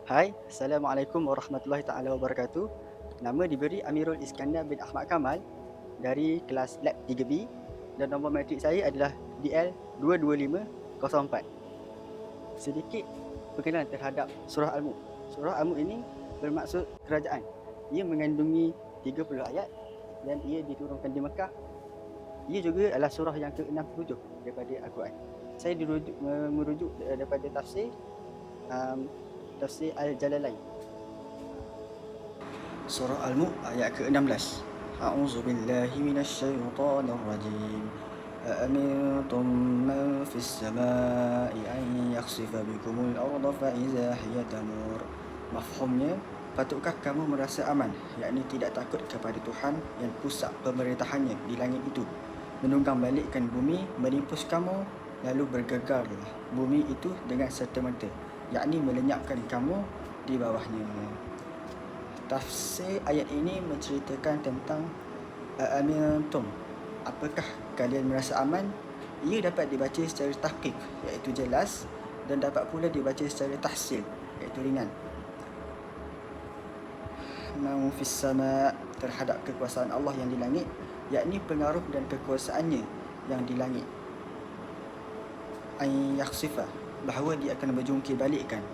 Hai, Assalamualaikum warahmatullahi taala wabarakatuh. Nama diberi Amirul Iskandar bin Ahmad Kamal dari kelas Lab 3B dan nombor matrik saya adalah DL22504. Sedikit perkenalan terhadap Surah Al-Mulk. Surah Al-Mulk ini bermaksud kerajaan. Ia mengandungi 30 ayat dan ia diturunkan di Mekah. Ia juga adalah surah yang ke-67 daripada Al-Quran. Saya merujuk daripada tafsir Al-Jalalain. Surah Al-Mulk ayat ke-16. A'udzu billahi minasyaitonir rajim. Aamintum man fis samaa'i an yakhsifa bikumul arda fa iza hiya tamur. Mafhumnya, patutkah kamu merasa aman, yakni tidak takut kepada Tuhan yang pusat pemerintahannya di langit itu, menunggang balikkan bumi, menimpus kamu, lalu bergegarlah bumi itu dengan serta-merta, yakni melenyapkan kamu di bawahnya. Tafsir ayat ini menceritakan tentang Amintum, apakah kalian merasa aman? Ia dapat dibaca secara tahqiq, iaitu jelas, dan dapat pula dibaca secara tahsil, iaitu ringan. Man fis sama, terhadap kekuasaan Allah yang di langit, yakni pengaruh dan kekuasaannya yang di langit. An yakhsifa, bahawa dia akan berjungkir balikkan,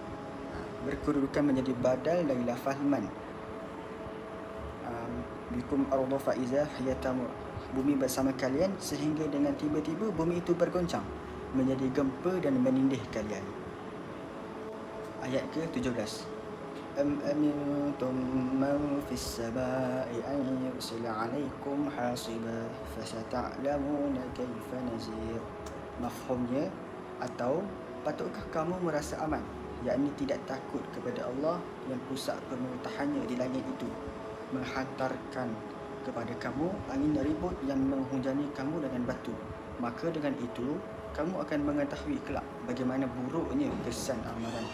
berkedudukan menjadi badal dari lafaz man. Bikum arda fa iza hiya tamur, bumi bersama kalian sehingga dengan tiba-tiba bumi itu bergoncang menjadi gempa dan menindih kalian. Ayat ke-17. Am amintum man fis samaa'i an yursila 'alaikum hasiba fasata'lamuna kaifa nazir. Mafhumnya, atau patutkah kamu merasa aman, yakni tidak takut kepada Allah yang pusat pemerintahannya di langit itu, menghantarkan kepada kamu angin ribut yang menghujani kamu dengan batu, maka dengan itu kamu akan mengetahui kelak bagaimana buruknya kesan amalan.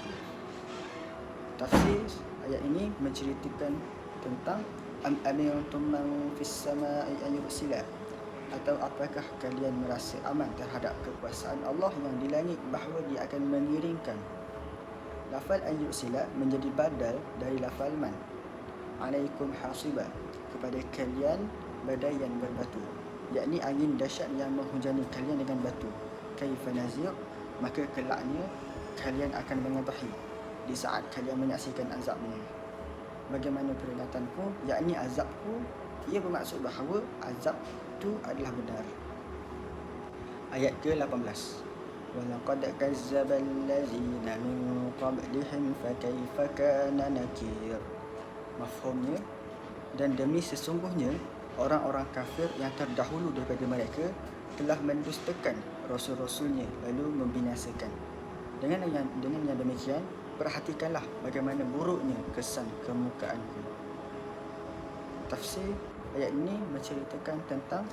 Tafsir ayat ini menceritakan tentang am amintum man fis samaa'i an yursila, atau apakah kalian merasa aman terhadap kekuasaan Allah yang di langit, bahawa dia akan mengiringkan. Lafal an yursila menjadi badal dari lafal man. Alaikum hasiba, kepada kalian badai yang berbatu, yakni angin dahsyat yang menghujani kalian dengan batu. Kaifa nazir, maka kelaknya kalian akan mengetahui di saat kalian menyaksikan azabnya. Bagaimana peringatanku, yakni azabku. Ia bermaksud bahawa azab itu adalah benar. Ayat ke-18. Walaqad kazzaba allazina min qablihim fakaifa kana nakir. Mafhumnya, dan demi sesungguhnya orang-orang kafir yang terdahulu daripada mereka telah mendustakan rasul-rasulnya lalu membinasakan. Dengan yang demikian, perhatikanlah bagaimana buruknya kesan kemukaanku. Tafsir ayat ini menceritakan tentang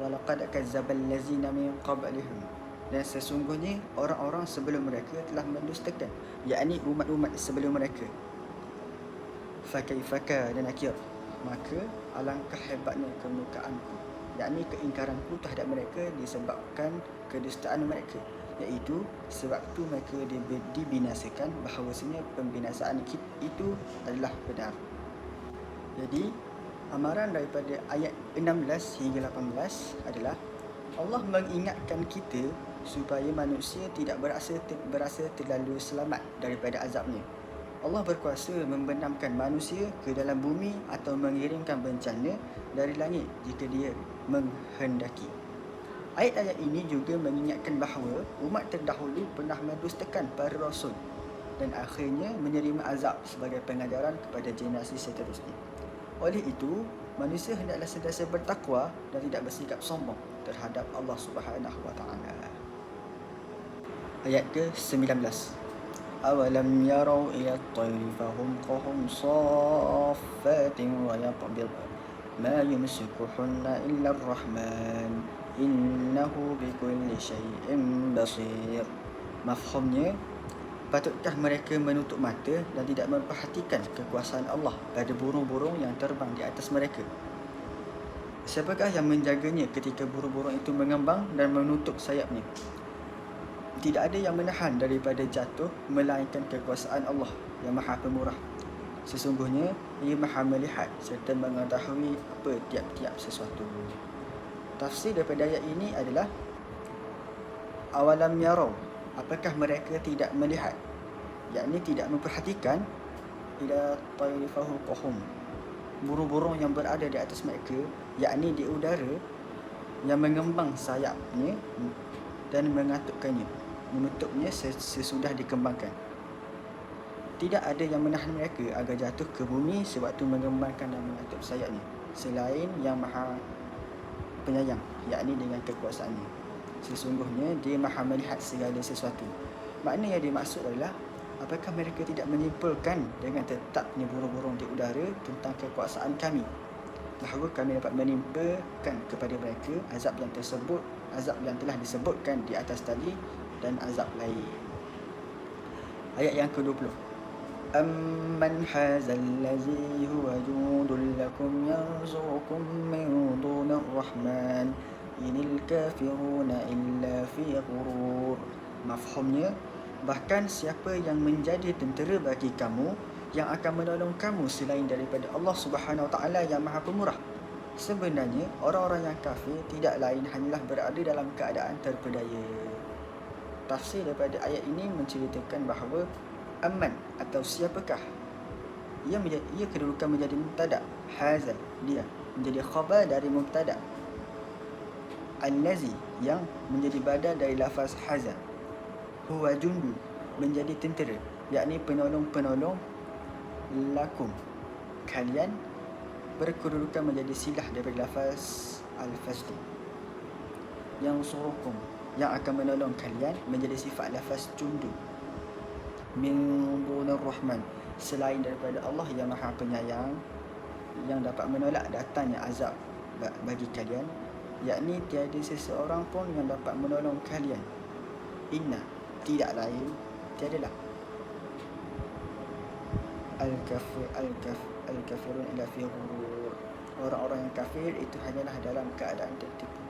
walaqad kazzabal ladzina min qablihim, dan sesungguhnya orang-orang sebelum mereka telah mendustakan, yakni umat-umat sebelum mereka. Fakaifaka dan nakir, maka alangkah hebatnya kemukaanku, yakni keingkaranku terhadap mereka disebabkan kedustaan mereka, iaitu sewaktu mereka dibinasakan bahawasanya pembinasaan itu adalah benar. Jadi amaran daripada ayat 16 hingga 18 adalah Allah mengingatkan kita supaya manusia tidak berasa terlalu selamat daripada azabnya. Allah berkuasa membenamkan manusia ke dalam bumi atau mengirimkan bencana dari langit jika dia menghendaki. Ayat-ayat ini juga mengingatkan bahawa umat terdahulu pernah mendustakan para rasul dan akhirnya menerima azab sebagai pengajaran kepada generasi seterusnya. Oleh itu, manusia hendaklah sentiasa bertakwa dan tidak bersikap sombong terhadap Allah Subhanahu wa taala. Ayat ke-19. Awalam yarau ila at-tayri fahum qahum saffatin wa yaqbid ma yumsikuhunna illa ar-rahman innahu bikulli syai'in basir. Mafhumnya, patutkah mereka menutup mata dan tidak memperhatikan kekuasaan Allah pada burung-burung yang terbang di atas mereka? Siapakah yang menjaganya ketika burung-burung itu mengembang dan menutup sayapnya? Tidak ada yang menahan daripada jatuh melainkan kekuasaan Allah yang Maha Pemurah. Sesungguhnya Ia Maha melihat serta mengetahui apa tiap-tiap sesuatu. Tafsir daripada ayat ini adalah awalam yarau, apakah mereka tidak melihat, yakni tidak memperhatikan, ila tayri fawqahum, burung-burung yang berada di atas mereka, yakni di udara, yang mengembang sayapnya dan menutupnya sesudah dikembangkan. Tidak ada yang menahan mereka agar jatuh ke bumi sewaktu mengembangkan dan menutup sayapnya, selain yang Maha Penyayang, yakni dengan kekuasaannya. Sesungguhnya Dia Maha melihat segala sesuatu. Makna yang dimaksud adalah, apakah mereka tidak menyimpulkan dengan tetapnya burung-burung di udara tentang kekuasaan kami, bahawa kami dapat menimpakan kepada mereka azab yang telah disebutkan di atas tadi dan azab lain. Ayat yang ke-20. Amman hazal ladzi huwa jundul lakum yarzuqukum min dunir rahman inil kafiruna illa fi ghurur. Mafhumnya, bahkan siapa yang menjadi tentera bagi kamu yang akan menolong kamu selain daripada Allah Subhanahu Wa Taala yang Maha Pemurah. Sebenarnya orang-orang yang kafir tidak lain hanyalah berada dalam keadaan terpedaya. Tafsir daripada ayat ini menceritakan bahawa aman atau siapakah, ia kedudukan menjadi mubtada, hazal dia menjadi khabar dari mubtada, allazi yang menjadi badal dari lafaz hazal, huwa jundu menjadi tentera, yakni penolong-penolong, lakum kalian, berkedudukan menjadi silah daripada lafaz al-fasli, yang surukum yang akan menolong kalian menjadi sifat lafaz jundu, min dunir rahman selain daripada Allah yang Maha Penyayang, yang dapat menolak datangnya azab bagi kalian, yakni tiada seseorang pun yang dapat menolong kalian. Inna, tidak lain, tiadalah, al-kafirun illa fi ghurur, orang-orang yang kafir itu hanyalah dalam keadaan tertipu,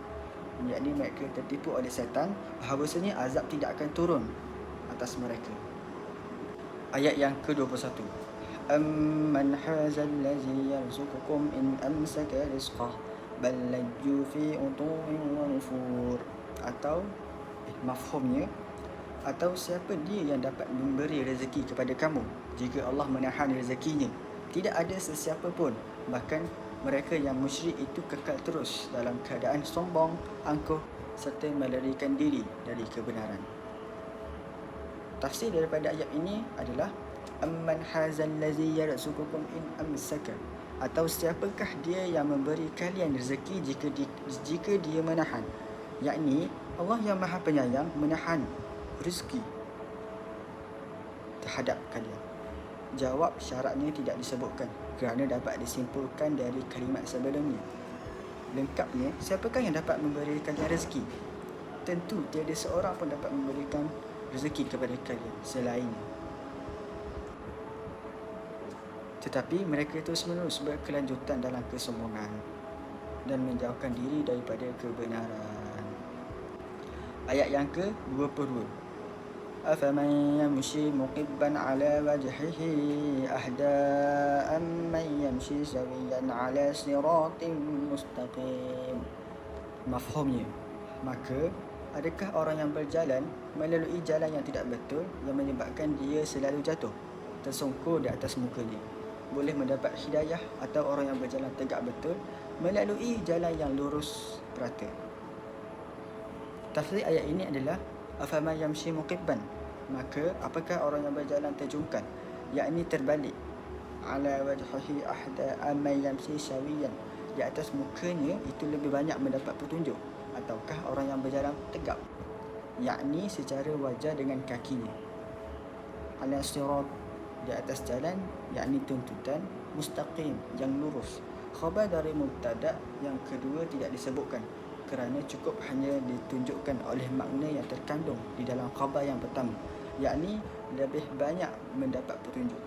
yakni mereka tertipu oleh syaitan bahawasanya azab tidak akan turun atas mereka. Ayat yang ke-21. Amman hazal ladzi yarzuqukum in amsaka rizqah bal lajju fi utuwin wa nufur. Atau mafhumnya, atau siapa dia yang dapat memberi rezeki kepada kamu jika Allah menahan rezekinya? Tidak ada sesiapa pun, bahkan mereka yang musyrik itu kekal terus dalam keadaan sombong, angkuh serta melarikan diri dari kebenaran. Tafsir daripada ayat ini adalah amman hazal ladzi yarzuqukum in amsaka, atau siapakah dia yang memberi kalian rezeki jika dia menahan, yakni Allah yang Maha Penyayang menahan rezeki terhadap kalian. Jawab syaratnya tidak disebutkan kerana dapat disimpulkan dari kalimat sebelumnya. Lengkapnya, siapakah yang dapat memberi kalian rezeki? Tentu tiada seorang pun dapat memberikan rezeki kepada kalian selainnya. Tetapi mereka terus-menerus berkelanjutan dalam kesombongan dan menjauhkan diri daripada kebenaran. Ayat yang ke-22. Afaman yamshi muqibban ala wajhihi ahda amman yamshi sawiyan ala siratin mustaqim. Mafhumnya, maka adakah orang yang berjalan melalui jalan yang tidak betul yang menyebabkan dia selalu jatuh tersungkur di atas mukanya, boleh mendapat hidayah, atau orang yang berjalan tegak betul melalui jalan yang lurus rata? Tafsir ayat ini adalah afama yamshi muqibban, maka apakah orang yang berjalan terjungkal, yakni terbalik, ala wajhihi ahda amma yamshi sawiyan, di atas mukanya itu lebih banyak mendapat petunjuk, ataukah orang yang berjalan tegak, yakni secara wajar dengan kakinya, ala sirat, di atas jalan, yakni tuntutan, mustaqim, yang lurus. Khabar dari mubtada yang kedua tidak disebutkan kerana cukup hanya ditunjukkan oleh makna yang terkandung di dalam khabar yang pertama, yakni lebih banyak mendapat petunjuk.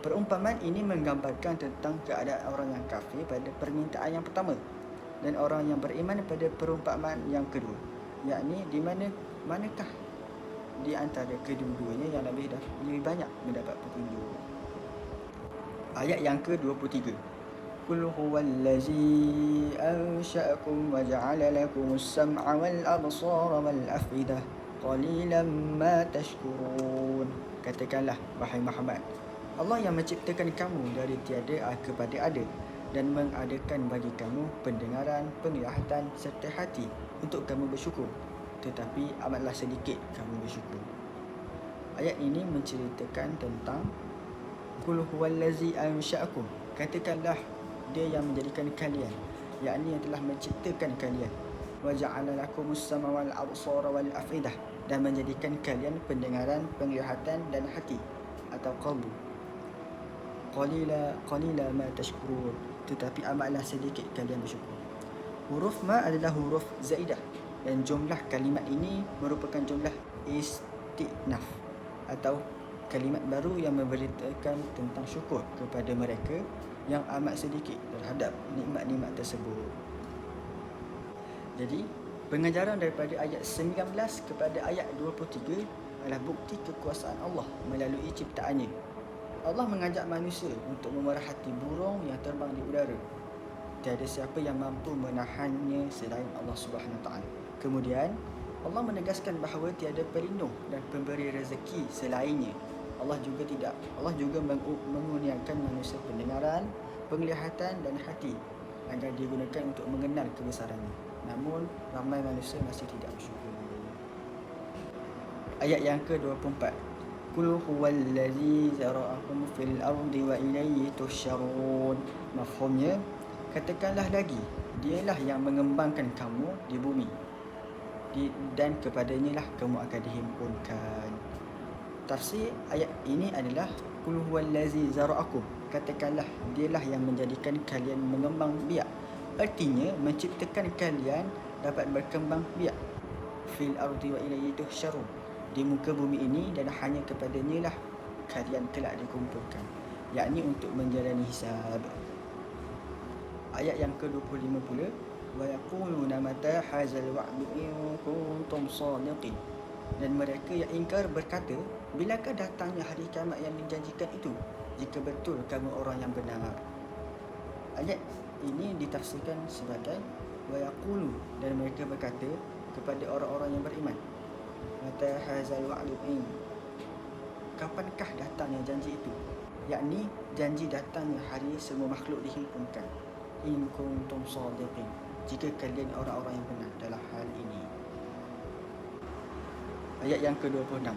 Perumpamaan ini menggambarkan tentang keadaan orang yang kafir pada permintaan yang pertama dan orang yang beriman pada perumpamaan yang kedua, yakni di manakah di antara kedua-duanya yang lebih banyak mendapat petunjuk. Ayat yang ke-23. Qul huwallazi ansha'akum wa ja'ala lakumus sam'a wal absara wal afidah qalilan ma tashkurun. Katakanlah wahai Muhammad, Allah yang menciptakan kamu dari tiada kepada ada dan mengadakan bagi kamu pendengaran, penglihatan serta hati untuk kamu bersyukur, tetapi amatlah sedikit kamu bersyukur. Ayat ini menceritakan tentang Qul huwallazi ansha'akum, katakanlah dia yang menjadikan kalian, yakni yang telah menciptakan kalian, wa ja'ala lakumus sama wal absara wal afidah, dan menjadikan kalian pendengaran, penglihatan dan hati atau qalbu. Qalila ma tashkurun, tetapi amatlah sedikit kalian bersyukur. Huruf ma adalah huruf zaidah dan jumlah kalimat ini merupakan jumlah istinaf atau kalimat baru yang memberitakan tentang syukur kepada mereka yang amat sedikit terhadap nikmat-nikmat tersebut. Jadi, pengajaran daripada ayat 19 kepada ayat 23 adalah bukti kekuasaan Allah melalui ciptaannya. Allah mengajak manusia untuk memerhati burung yang terbang di udara. Tiada siapa yang mampu menahannya selain Allah Subhanahu Wa Taala. Kemudian, Allah menegaskan bahawa tiada pelindung dan pemberi rezeki selainnya. Allah juga mengurniakan manusia pendengaran, penglihatan dan hati agar digunakan untuk mengenal kebesarannya. Namun ramai manusia masih tidak bersyukur. Ayat yang ke-24. Qul huwallazi zara'akum fil ardi wa ilayhi tusyarun. Mafhumnya, katakanlah lagi, dialah yang mengembangkan kamu di bumi dan kepadanya lah kamu akan dihimpunkan. Tafsir ayat ini adalah Qul huwallazi zara'akum, katakanlah dialah yang menjadikan kalian mengembang biak. Artinya menciptakan kalian dapat berkembang biak. Fil ardi wa ilayhi tuhsyarun, di muka bumi ini dan hanya kepadanya lah kalian kelak dikumpulkan, yakni untuk menjalani hisab. Ayat yang ke-25 pula, wa yaquluna mata hadzal wa'du in kuntum shadiqin, dan mereka yang ingkar berkata, bilakah datangnya hari kiamat yang dijanjikan itu, jika betul kamu orang yang benar. Ayat ini ditafsirkan sebagai wa yaqulu, dan mereka berkata kepada orang-orang yang beriman, mata hadzal wa'du in, kapankah datangnya janji itu, yakni janji datangnya hari semua makhluk dihimpunkan. In kuntum shadiqin, jika kalian orang-orang yang benar dalam hal ini. Ayat yang ke-26.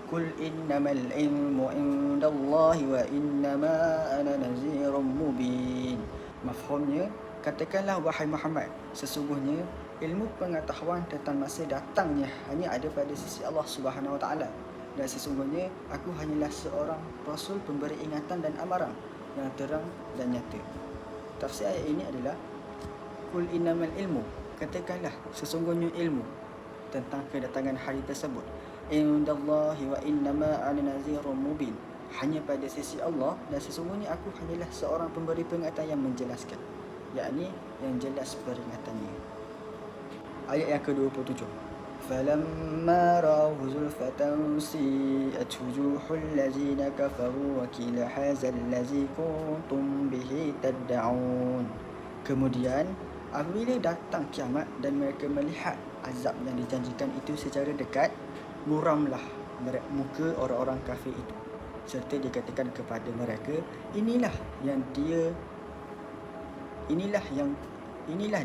Qul innamal ilmu indallahi wa innama ana nazirun mubin. Mafhumnya, katakanlah wahai Muhammad, sesungguhnya ilmu pengetahuan tentang masa datangnya hanya ada pada sisi Allah Subhanahu Wa Taala, dan sesungguhnya aku hanyalah seorang rasul pemberi ingatan dan amaran yang terang dan nyata. Tafsir ayat ini adalah Qul innamal ilmu, katakanlah sesungguhnya ilmu tentang kedatangan hari tersebut, indallahi wa innama ana nazirun mubin, hanya pada sisi Allah dan sesungguhnya aku hanyalah seorang pemberi peringatan yang menjelaskan, yakni yang jelas peringatannya. Ayat yang ke-27. Falamma ra'awhu zulfatan si'at wujuhul ladzina kafaru wa qila hadzal ladzi kuntum bihi tad'un. Kemudian apabila datang kiamat dan mereka melihat azab yang dijanjikan itu secara dekat, muramlah muka orang-orang kafir itu, serta dikatakan kepada mereka, inilah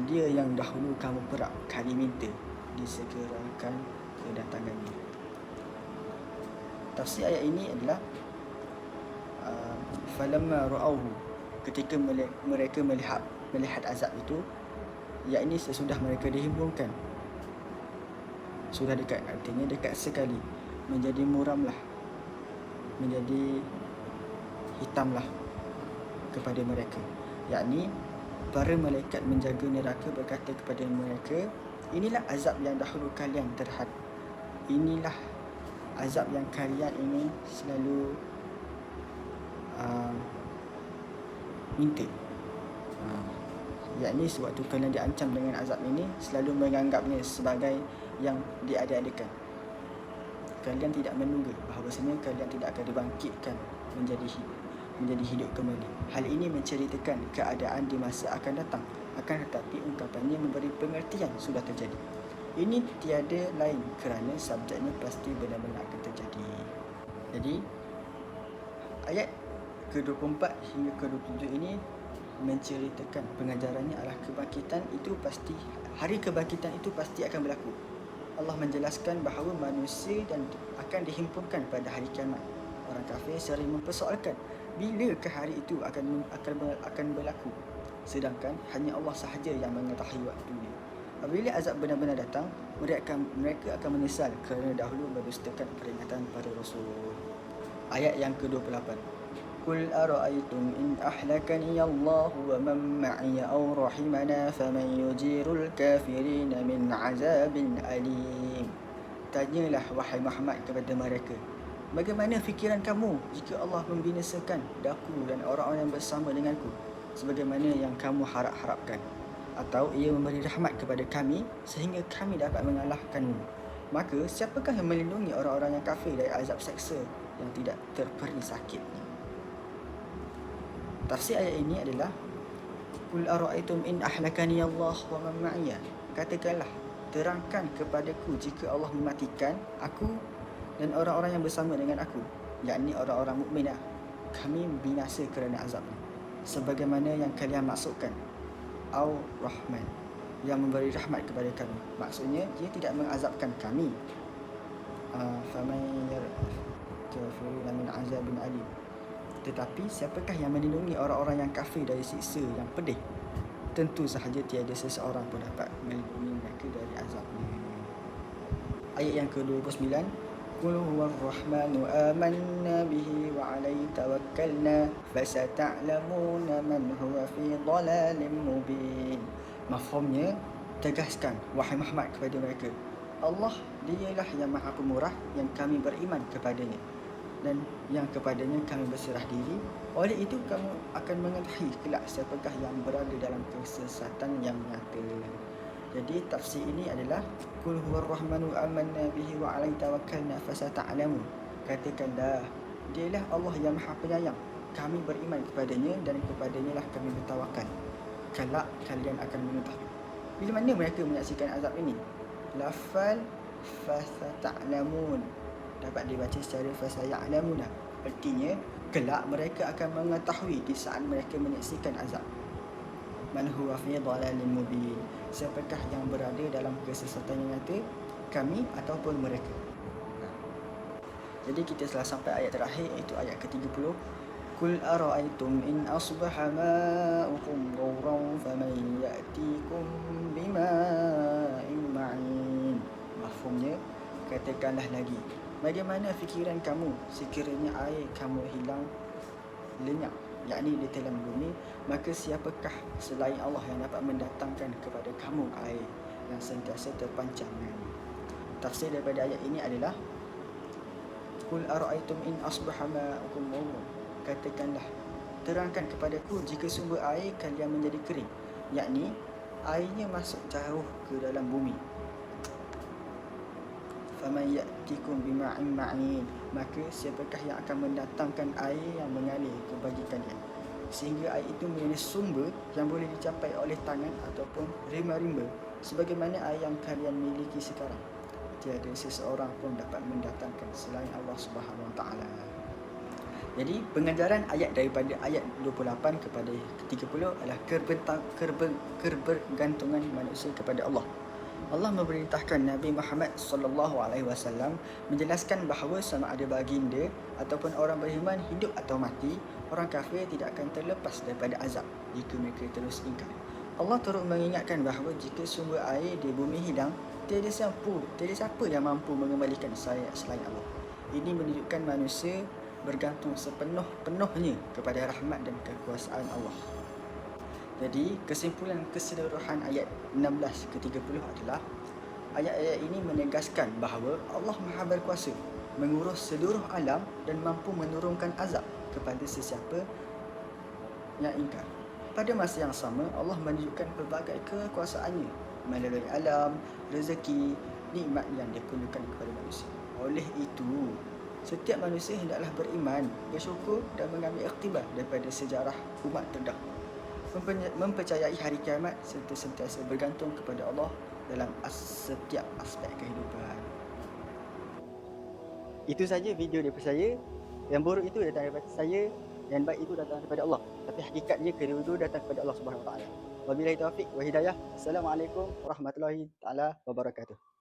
dia yang dahulu kamu perak kali minta, disegerakan kedatangannya. Tafsir ayat ini adalah falamma ra'awhu, ketika mereka melihat azab itu, yakni sesudah mereka dihimpunkan, sudah dekat, artinya dekat sekali, menjadi muramlah, menjadi hitamlah kepada mereka, yakni para malaikat menjaga neraka berkata kepada mereka, inilah azab yang dahulu kalian inilah azab yang kalian ini selalu minta. Yakni sewaktu kalian diancam dengan azab ini, selalu menganggapnya sebagai yang diada-adakan. kalian tidak menduga bahawasanya kalian tidak akan dibangkitkan menjadi hidup kembali. Hal ini menceritakan keadaan di masa akan datang, akan tetapi ungkapannya memberi pengertian sudah terjadi. Ini tiada lain kerana subjeknya pasti benar-benar akan terjadi. Jadi ayat ke-24 hingga ke-27 ini menceritakan pengajarannya adalah kebangkitan itu pasti, hari kebangkitan itu pasti akan berlaku. Allah menjelaskan bahawa manusia dan akan dihimpunkan pada hari kiamat. Orang kafir sering mempersoalkan bilakah hari itu akan berlaku, sedangkan hanya Allah sahaja yang mengetahui waktunya. Apabila azab benar-benar datang, mereka akan menyesal kerana dahulu mendustakan peringatan para rasul. Ayat yang ke-28. Qul ara'aytum in ahlakani Allah wa man ma'i aw rahimana faman yujirul kafirin min azabin alim. Tanyalah wahai Muhammad kepada mereka, bagaimana fikiran kamu jika Allah membinasakan daku dan orang-orang yang bersama denganku sebagaimana yang kamu harap-harapkan, atau ia memberi rahmat kepada kami sehingga kami dapat mengalahkanmu? Maka siapakah yang melindungi orang-orang yang kafir dari azab seksa yang tidak terperi sakitnya? Tafsir ayat ini adalah Qul ara'aytum in ahlakani Allah wa man ma'iya. Katakanlah, terangkan kepadaku jika Allah mematikan aku dan orang-orang yang bersama dengan aku, yakni orang-orang mukminah, kami binasa kerana azabnya, sebagaimana yang kalian maksudkan. Au Rahman, yang memberi rahmat kepada kami. Maksudnya dia tidak mengazabkan kami. Faman yarkafiruna min azabin alim. Tetapi siapakah yang melindungi orang-orang yang kafir dari siksa yang pedih? Tentu sahaja tiada seseorang pun dapat melindungi mereka dari azabnya. Ayat yang ke-29. Qul huwar rahmanu amanna bihi wa alaihi tawakkalna fasata'lamuna man huwa fi dhalalin mubin. Mafhumnya, tegaskan wahai Muhammad kepada mereka, Allah dialah yang Maha Pemurah yang kami beriman kepadanya dan yang kepadanya kami berserah diri. Oleh itu kamu akan mengetahui kelak siapakah yang berada dalam kesesatan yang nyata. Jadi tafsir ini adalah Qul huwar rahmanu amanna bihi wa alaihi tawakkalna fasata'lamun. Katakanlah, dialah Allah yang Maha Penyayang, kami beriman kepadanya dan kepadanya lah kami bertawakal. Kelak kalian akan mengetahui. Bila mana mereka menyaksikan azab ini? Lafal fasata'lamun dapat dibaca secara fasaya'lamuna. Artinya kelak mereka akan mengetahui di saat mereka menyaksikan azab. Man huwa fi dhalalin mubin. Siapakah yang berada dalam kesesatan yang nyata, kami ataupun mereka? Jadi kita telah sampai ayat terakhir, iaitu ayat ke-30. Qul ara'aytum in asbaha ma'ukum ghawran faman ya'tikum bima'in ma'in. Mafhumnya, katakanlah lagi, bagaimana fikiran kamu sekiranya air kamu hilang lenyap, yakni di dalam bumi, maka siapakah selain Allah yang dapat mendatangkan kepada kamu air yang sentiasa terpancar? Tafsir daripada ayat ini adalah Qul ara'aytum in asbaha ma'ukum ghawran. Katakanlah, terangkan kepadaku jika sumber air kalian menjadi kering, yakni airnya masuk jauh ke dalam bumi. Faman ya'tikum bima'in ma'in. Maka siapakah yang akan mendatangkan air yang mengalir ke bagi kalian, sehingga air itu menjadi sumber yang boleh dicapai oleh tangan ataupun rimba-rimba, sebagaimana air yang kalian miliki sekarang. Tiada seseorang pun dapat mendatangkan selain Allah Subhanahu Wa Taala. Jadi pengajaran ayat daripada ayat 28 kepada 30 adalah kebergantungan manusia kepada Allah. Allah memerintahkan Nabi Muhammad SAW menjelaskan bahawa sama ada baginda ataupun orang beriman hidup atau mati, orang kafir tidak akan terlepas daripada azab jika mereka terus ingkar. Allah turut mengingatkan bahawa jika sumber air di bumi hilang, tiada siapa yang mampu mengembalikan selain Allah. Ini menunjukkan manusia bergantung sepenuh-penuhnya kepada rahmat dan kekuasaan Allah. Jadi kesimpulan keseluruhan ayat 16 ke 30 adalah ayat-ayat ini menegaskan bahawa Allah Maha berkuasa mengurus seluruh alam dan mampu menurunkan azab kepada sesiapa yang ingkar. Pada masa yang sama, Allah menunjukkan pelbagai kekuasaannya melalui alam, rezeki, nikmat yang dikurniakan kepada manusia. Oleh itu, setiap manusia hendaklah beriman, bersyukur dan mengambil iktibar daripada sejarah umat terdahulu. Mempercayai hari kiamat serta sentiasa bergantung kepada Allah dalam setiap aspek kehidupan. Itu saja video daripada saya. Yang buruk itu datang daripada saya, yang baik itu datang daripada Allah. Tapi hakikatnya kedua-dua datang daripada Allah Subhanahu Wa Taala. Wabillahi taufiq wa hidayah. Assalamualaikum warahmatullahi taala wabarakatuh.